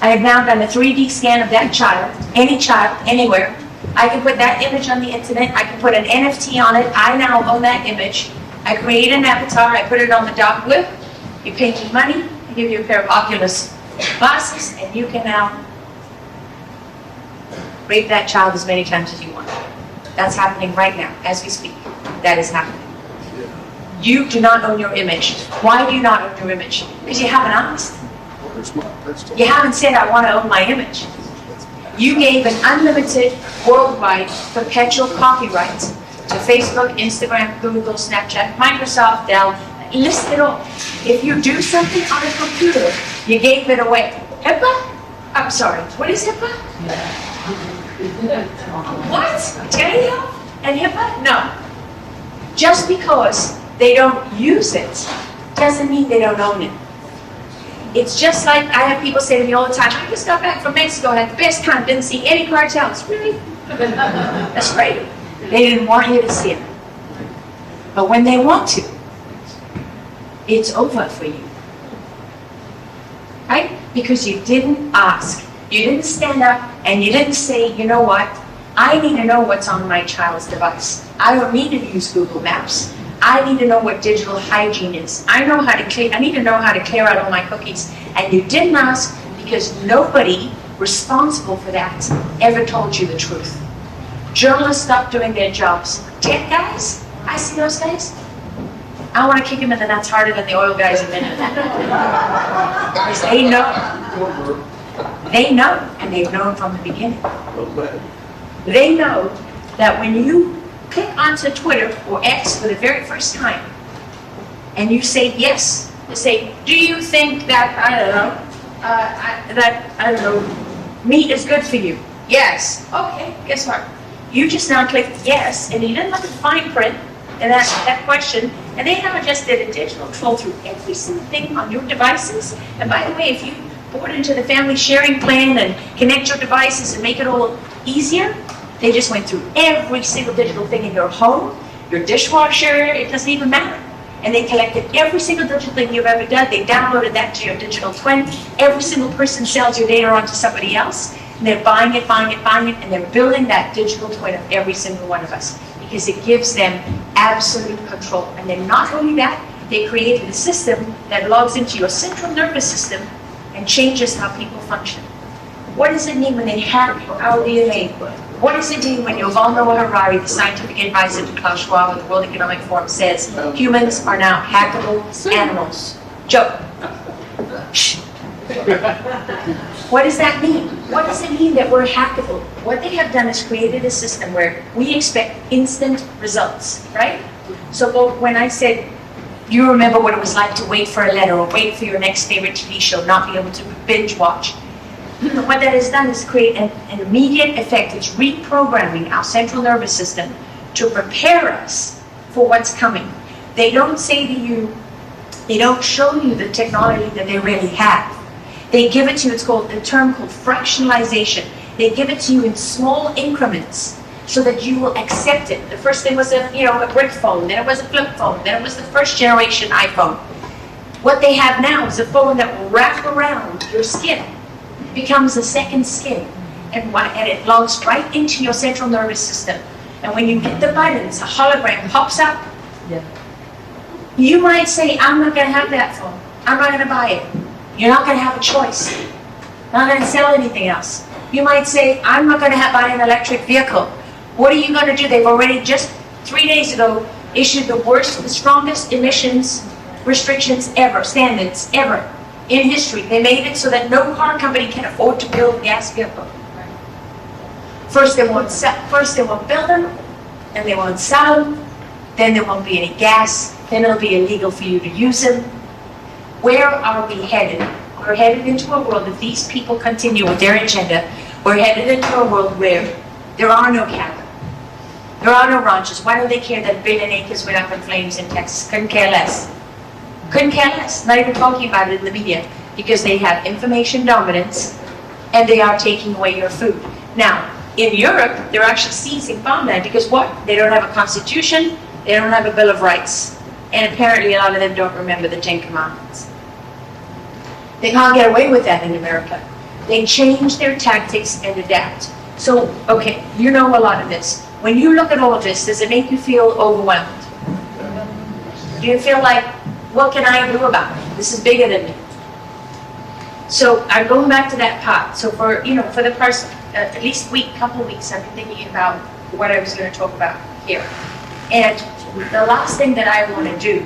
I have now done a 3D scan of that child, any child, anywhere. I can put that image on the internet. I can put an NFT on it. I now own that image. I create an avatar. I put it on the dark web. You pay me money. I give you a pair of Oculus glasses, and you can now rape that child as many times as you want. That's happening right now, as we speak. That is happening. You do not own your image. Why do you not own your image? Because you haven't asked. You haven't said, I want to own my image. You gave an unlimited, worldwide, perpetual copyright to Facebook, Instagram, Google, Snapchat, Microsoft, Dell, list it all. If you do something on a computer, You gave it away. HIPAA? I'm sorry, what is HIPAA? What? Telehealth and HIPAA? No. Just because they don't use it doesn't mean they don't own it. It's just like I have people say to me all the time, I just got back from Mexico and had the best time, didn't see any cartels. Really? That's right. They didn't want you to see it. But when they want to, it's over for you. Right? Because you didn't ask. You didn't stand up and you didn't say, you know what? I need to know what's on my child's device. I don't need to use Google Maps. I need to know what digital hygiene is. I need to know how to clear out all my cookies. And you didn't ask because nobody responsible for that ever told you the truth. Journalists stopped doing their jobs. Tech guys, I see those guys. I want to kick him in the nuts harder than the oil guys a minute. Because they know. They know, and they've known from the beginning. They know that when you click onto Twitter or X for the very first time, and you say yes, you say, do you think that, I don't know, meat is good for you? Yes. Okay, guess what? You just now clicked yes, and you didn't look at the fine print and that question, and they now just did a digital troll through every single thing on your devices. And by the way, if you board into the family sharing plan and connect your devices and make it all easier, they just went through every single digital thing in your home, your dishwasher, it doesn't even matter. And they collected every single digital thing you've ever done. They downloaded that to your digital twin. Every single person sells your data onto somebody else. And they're buying it, and they're building that digital twin of every single one of us because it gives them absolute control. And then not only that, they created a system that logs into your central nervous system and changes how people function. What does it mean when they hack our DNA? What does it mean when Yuval Noah Harari, the scientific advisor to Klaus Schwab of the World Economic Forum, says humans are now hackable animals? Joke. Shh. What does that mean? What does it mean that we're hackable? What they have done is created a system where we expect instant results, right? So when I said, you remember what it was like to wait for a letter or wait for your next favorite TV show, not be able to binge watch. What that has done is create an immediate effect. It's reprogramming our central nervous system to prepare us for what's coming. They don't say to you, they don't show you the technology that they really have. They give it to you, it's called a term called fractionalization. They give it to you in small increments so that you will accept it. The first thing was a brick phone, then it was a flip phone, then it was the first generation iPhone. What they have now is a phone that will wrap around your skin. Becomes a second skin, and it logs right into your central nervous system. And when you hit the buttons, a hologram pops up. Yeah. You might say, I'm not going to have that phone. I'm not going to buy it. You're not going to have a choice. Not going to sell anything else. You might say, I'm not going to buy an electric vehicle. What are you going to do? They've already just 3 days ago issued the strongest emissions restrictions ever, standards ever. In history, they made it so that no car company can afford to build a gas vehicle. First they won't build them, then they won't sell them, then there won't be any gas, then it'll be illegal for you to use them. Where are we headed? We're headed into a world, if these people continue with their agenda, we're headed into a world where there are no cattle. There are no ranches. Why do they care that 1 billion acres went up in flames in Texas? Couldn't care less. Couldn't care less, not even talking about it in the media, because they have information dominance and they are taking away your food. Now, in Europe, they're actually seizing farmland because what? They don't have a constitution, they don't have a Bill of Rights, and apparently a lot of them don't remember the 10 Commandments. They can't get away with that in America. They change their tactics and adapt. So, okay, you know a lot of this. When you look at all of this, does it make you feel overwhelmed? Do you feel like, what can I do about it? This is bigger than me. So I'm going back to that part. So for the past at least couple weeks, I've been thinking about what I was going to talk about here. And the last thing that I want to do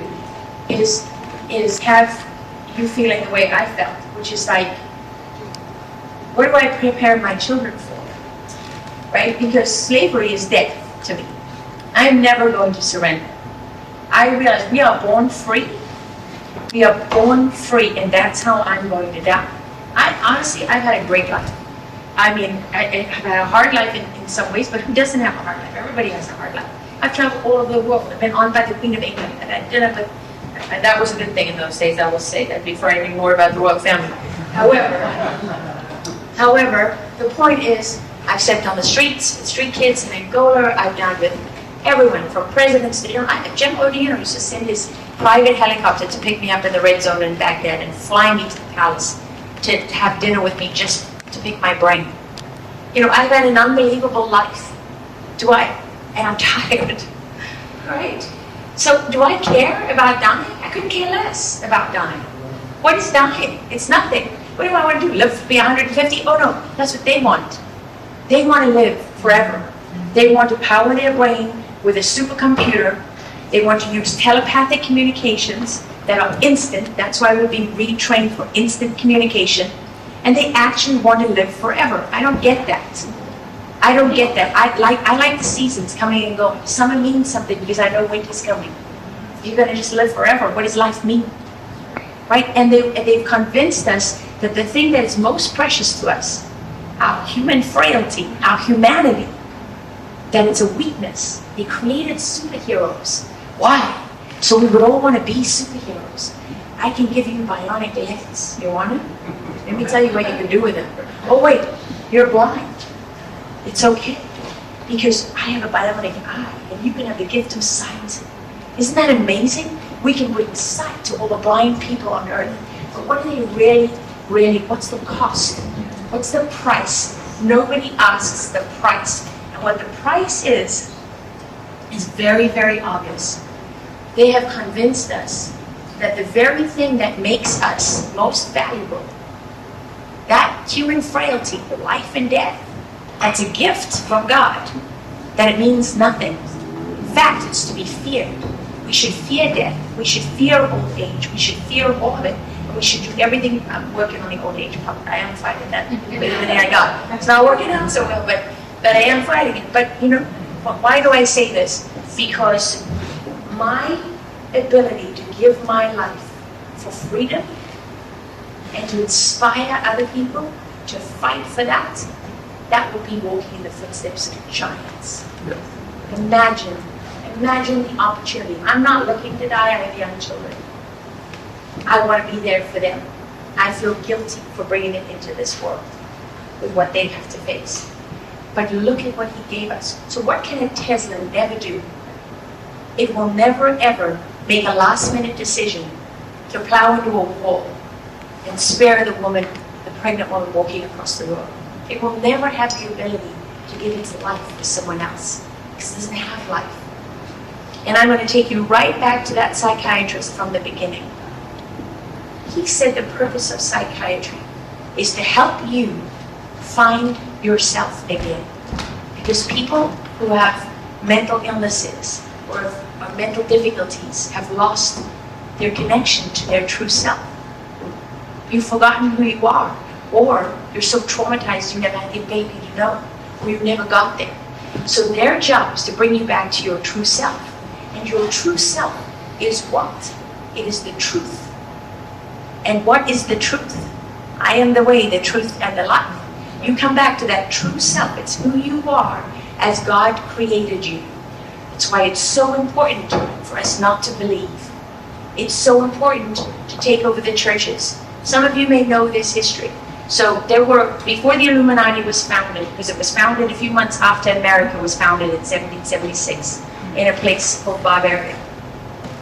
is have you feeling the way I felt, which is like, what do I prepare my children for? Right? Because slavery is death to me. I'm never going to surrender. I realize we are born free. We are born free, and that's how I'm going to die. I've had a great life. I mean, I've had a hard life in some ways, but who doesn't have a hard life? Everybody has a hard life. I've traveled all over the world. I've been honored by the Queen of England. And I did it, and that was a good thing in those days, I will say that before I knew more about the royal family. However, the point is, I've stepped on the streets with street kids in Angola. I've done with everyone from presidents to, Jim Odino used to send his private helicopter to pick me up in the red zone in Baghdad and fly me to the palace to have dinner with me just to pick my brain. I've had an unbelievable life. And I'm tired, right? So do I care about dying? I couldn't care less about dying. What is dying? It's nothing. What do I want to do? Live to be 150? Oh no, that's what they want. They want to live forever. They want to power their brain with a supercomputer. They want to use telepathic communications that are instant. That's why we're being retrained for instant communication. And they actually want to live forever. I don't get that. I don't get that. I like the seasons coming and going. Summer means something because I know winter's coming. You're going to just live forever. What does life mean? Right? And they've convinced us that the thing that is most precious to us, our human frailty, our humanity, that it's a weakness. They created superheroes. Why? So we would all want to be superheroes. I can give you bionic legs. You want it? Let me tell you what you can do with them. Oh wait, you're blind. It's okay, because I have a bionic eye, and you can have the gift of sight. Isn't that amazing? We can bring sight to all the blind people on earth. But what are they really, what's the cost? What's the price? Nobody asks the price. And what the price is very, very obvious. They have convinced us that the very thing that makes us most valuable, that human frailty, the life and death, that's a gift from God, that it means nothing. In fact, it's to be feared. We should fear death. We should fear old age. We should fear all of it. And we should do everything. I'm working on the old age part. I am fighting that better than I got. It's not working out so well, but I am fighting it. But why do I say this? Because my ability to give my life for freedom and to inspire other people to fight for that, that would be walking in the footsteps of giants. Yes. Imagine the opportunity. I'm not looking to die. I have young children. I want to be there for them. I feel guilty for bringing it into this world with what they have to face. But look at what he gave us. So what can a Tesla never do? It will never ever make a last-minute decision to plow into a wall and spare the woman, the pregnant woman walking across the road. It will never have the ability to give its life to someone else because it doesn't have life. And I'm going to take you right back to that psychiatrist from the beginning. He said the purpose of psychiatry is to help you find yourself again. Because people who have mental illnesses or mental difficulties have lost their connection to their true self. You've forgotten who you are, or you're so traumatized you never had your baby to know, or you never got there. So their job is to bring you back to your true self. And your true self is what? It is the truth. And what is the truth? I am the way, the truth, and the life. You come back to that true self. It's who you are as God created you. That's why it's so important for us not to believe. It's so important to take over the churches. Some of you may know this history. So there were, before the Illuminati was founded, because it was founded a few months after America was founded in 1776 in a place called Bavaria.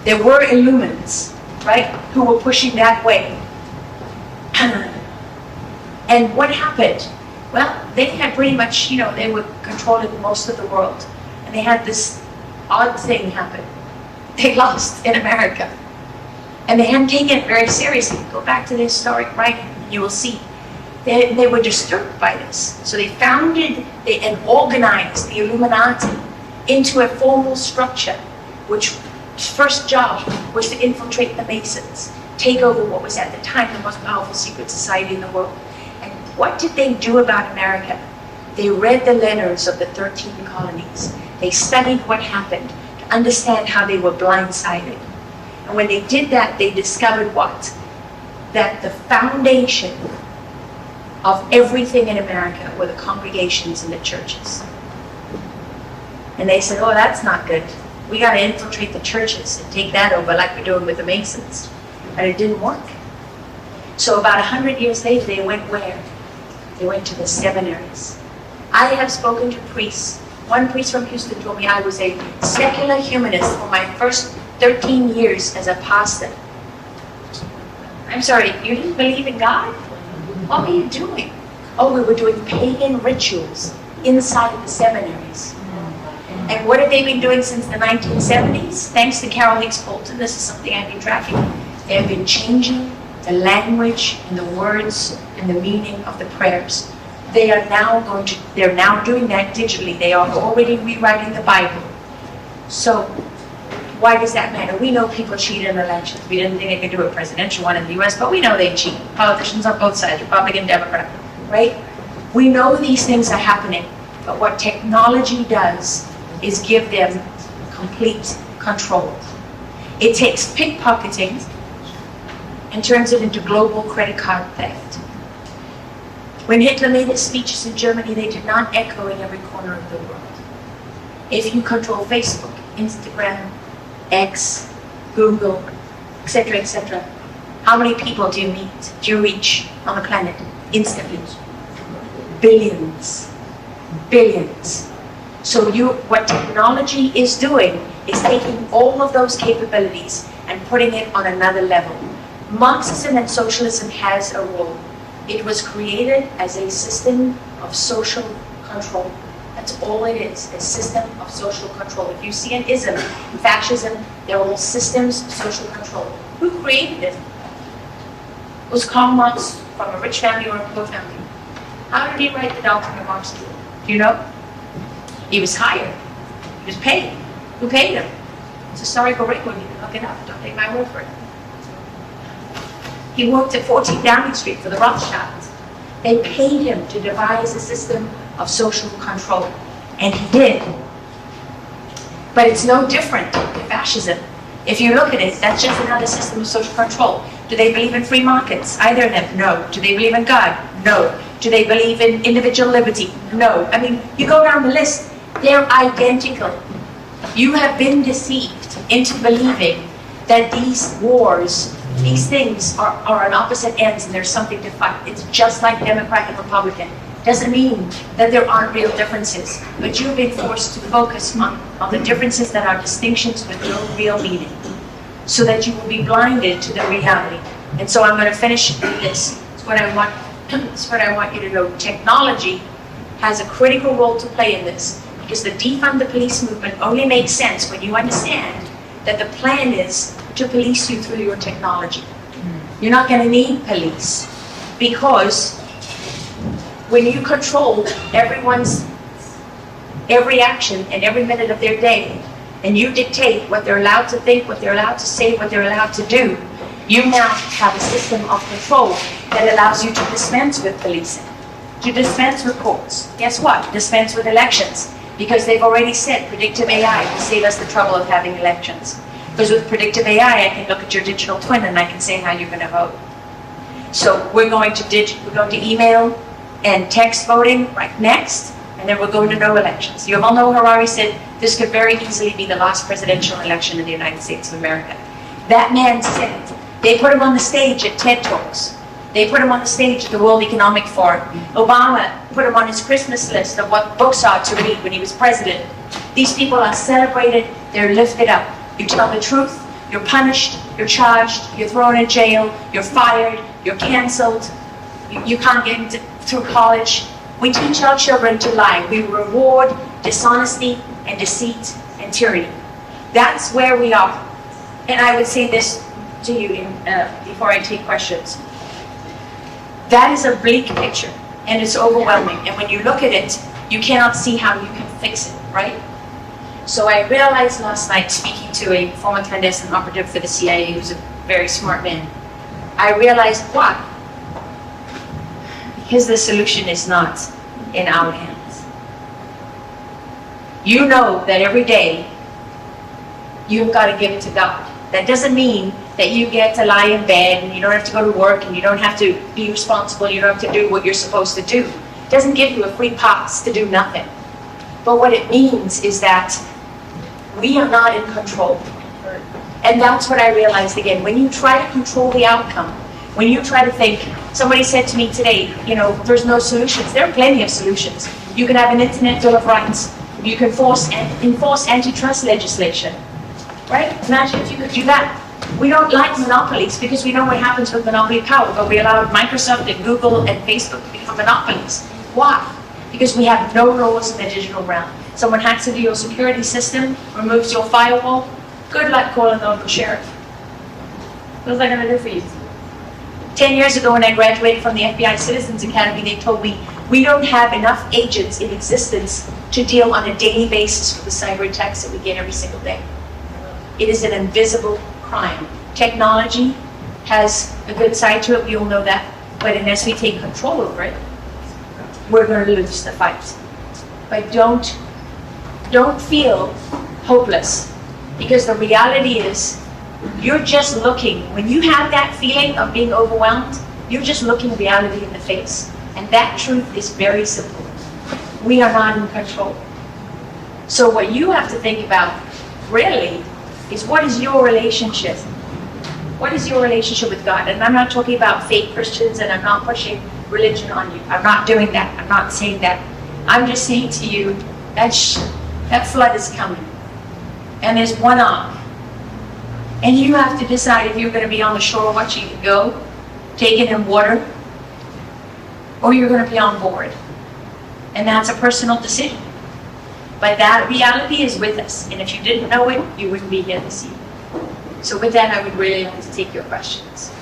There were Illuminants, right, who were pushing that way. And what happened? Well, they had pretty much, they were controlling most of the world. And they had this odd thing happen. They lost in America. And they hadn't taken it very seriously. Go back to the historic writing, and you will see. They were disturbed by this. So they founded and organized the Illuminati into a formal structure, which first job was to infiltrate the Masons, take over what was at the time the most powerful secret society in the world. And what did they do about America? They read the letters of the 13 colonies. They studied what happened to understand how they were blindsided. And when they did that, they discovered what? That the foundation of everything in America were the congregations and the churches. And they said, oh, that's not good. We got to infiltrate the churches and take that over like we're doing with the Masons. And it didn't work. So about 100 years later, they went where? They went to the seminaries. I have spoken to priests. One priest from Houston told me I was a secular humanist for my first 13 years as a pastor. I'm sorry, you didn't believe in God? What were you doing? Oh, we were doing pagan rituals inside the seminaries. And what have they been doing since the 1970s? Thanks to Carol Hicks Bolton, this is something I've been tracking. They have been changing the language and the words and the meaning of the prayers. They're now doing that digitally. They are already rewriting the Bible. So why does that matter? We know people cheat in elections. We didn't think they could do a presidential one in the US, but we know they cheat. Politicians on both sides, Republican, Democrat, right? We know these things are happening, but what technology does is give them complete control. It takes pickpocketing and turns it into global credit card theft. When Hitler made his speeches in Germany, they did not echo in every corner of the world. If you control Facebook, Instagram, X, Google, etc., how many people do you meet, do you reach on the planet instantly? Billions. Billions. So what technology is doing is taking all of those capabilities and putting it on another level. Marxism and socialism has a role. It was created as a system of social control. That's all it is, a system of social control. If you see an ism, fascism, they're all systems of social control. Who created it? Was Karl Marx from a rich family or a poor family? How did he write the doctrine of Marxism? Do you know? He was hired. He was paid. Who paid him? It's a historical record. You can look it up. Don't take my word for it. He worked at 14 Downing Street for the Rothschilds. They paid him to devise a system of social control. And he did. But it's no different than fascism. If you look at it, that's just another system of social control. Do they believe in free markets? Either of them? No. Do they believe in God? No. Do they believe in individual liberty? No. I mean, you go down the list, they're identical. You have been deceived into believing that these wars, these things are on opposite ends and there's something to fight. It's just like Democrat and Republican. Doesn't mean that there aren't real differences, but you've been forced to focus on the differences that are distinctions with no real meaning, so that you will be blinded to the reality. And so I'm going to finish with this. It's what I want you to know. Technology has a critical role to play in this, because the defund the police movement only makes sense when you understand that the plan is to police you through your technology. You're not going to need police, because when you control everyone's every action and every minute of their day, and you dictate what they're allowed to think, what they're allowed to say, what they're allowed to do, you now have a system of control that allows you to dispense with policing, to dispense with courts. Guess what? Dispense with elections, because they've already said predictive AI will save us the trouble of having elections. Because with predictive AI, I can look at your digital twin and I can say how you're going to vote. So we're going to email and text voting right next, and then we're going to no elections. You all know Harari said this could very easily be the last presidential election in the United States of America. That man said, they put him on the stage at TED Talks. They put him on the stage at the World Economic Forum. Obama put him on his Christmas list of what books are to read when he was president. These people are celebrated, they're lifted up. You tell the truth, you're punished, you're charged, you're thrown in jail, you're fired, you're canceled, you can't get through college. We teach our children to lie. We reward dishonesty and deceit and tyranny. That's where we are. And I would say this to you before I take questions. That is a bleak picture, and it's overwhelming. And when you look at it, you cannot see how you can fix it, right? So I realized last night, speaking to a former clandestine operative for the CIA, who's a very smart man, I realized why. Because the solution is not in our hands. You know that every day you've got to give it to God. That doesn't mean that you get to lie in bed and you don't have to go to work and you don't have to be responsible, you don't have to do what you're supposed to do. It doesn't give you a free pass to do nothing. But what it means is that we are not in control. And that's what I realized again. When you try to control the outcome, when you try to think, somebody said to me today, there's no solutions. There are plenty of solutions. You can have an internet bill of rights. You can enforce antitrust legislation. Right? Imagine if you could do that. We don't like monopolies because we know what happens with monopoly power, but we allowed Microsoft and Google and Facebook to become monopolies. Why? Because we have no laws in the digital realm. Someone hacks into your security system, removes your firewall. Good luck calling the local sheriff. What's that going to do for you? 10 years ago when I graduated from the FBI Citizens Academy, they told me, we don't have enough agents in existence to deal on a daily basis with the cyber attacks that we get every single day. It is an invisible crime. Technology has a good side to it, we all know that, but unless we take control over it, we're going to lose the fight. But don't feel hopeless, because the reality is, you're just looking, when you have that feeling of being overwhelmed, you're just looking reality in the face. And that truth is very simple. We are not in control. So what you have to think about, really, is what is your relationship? What is your relationship with God? And I'm not talking about fake Christians, and I'm not pushing religion on you. I'm not doing that. I'm not saying that. I'm just saying to you, that flood is coming. And there's one arm. And you have to decide if you're going to be on the shore watching it go, taking in water, or you're going to be on board. And that's a personal decision. But that reality is with us. And if you didn't know it, you wouldn't be here this evening. So with that, I would really like to take your questions.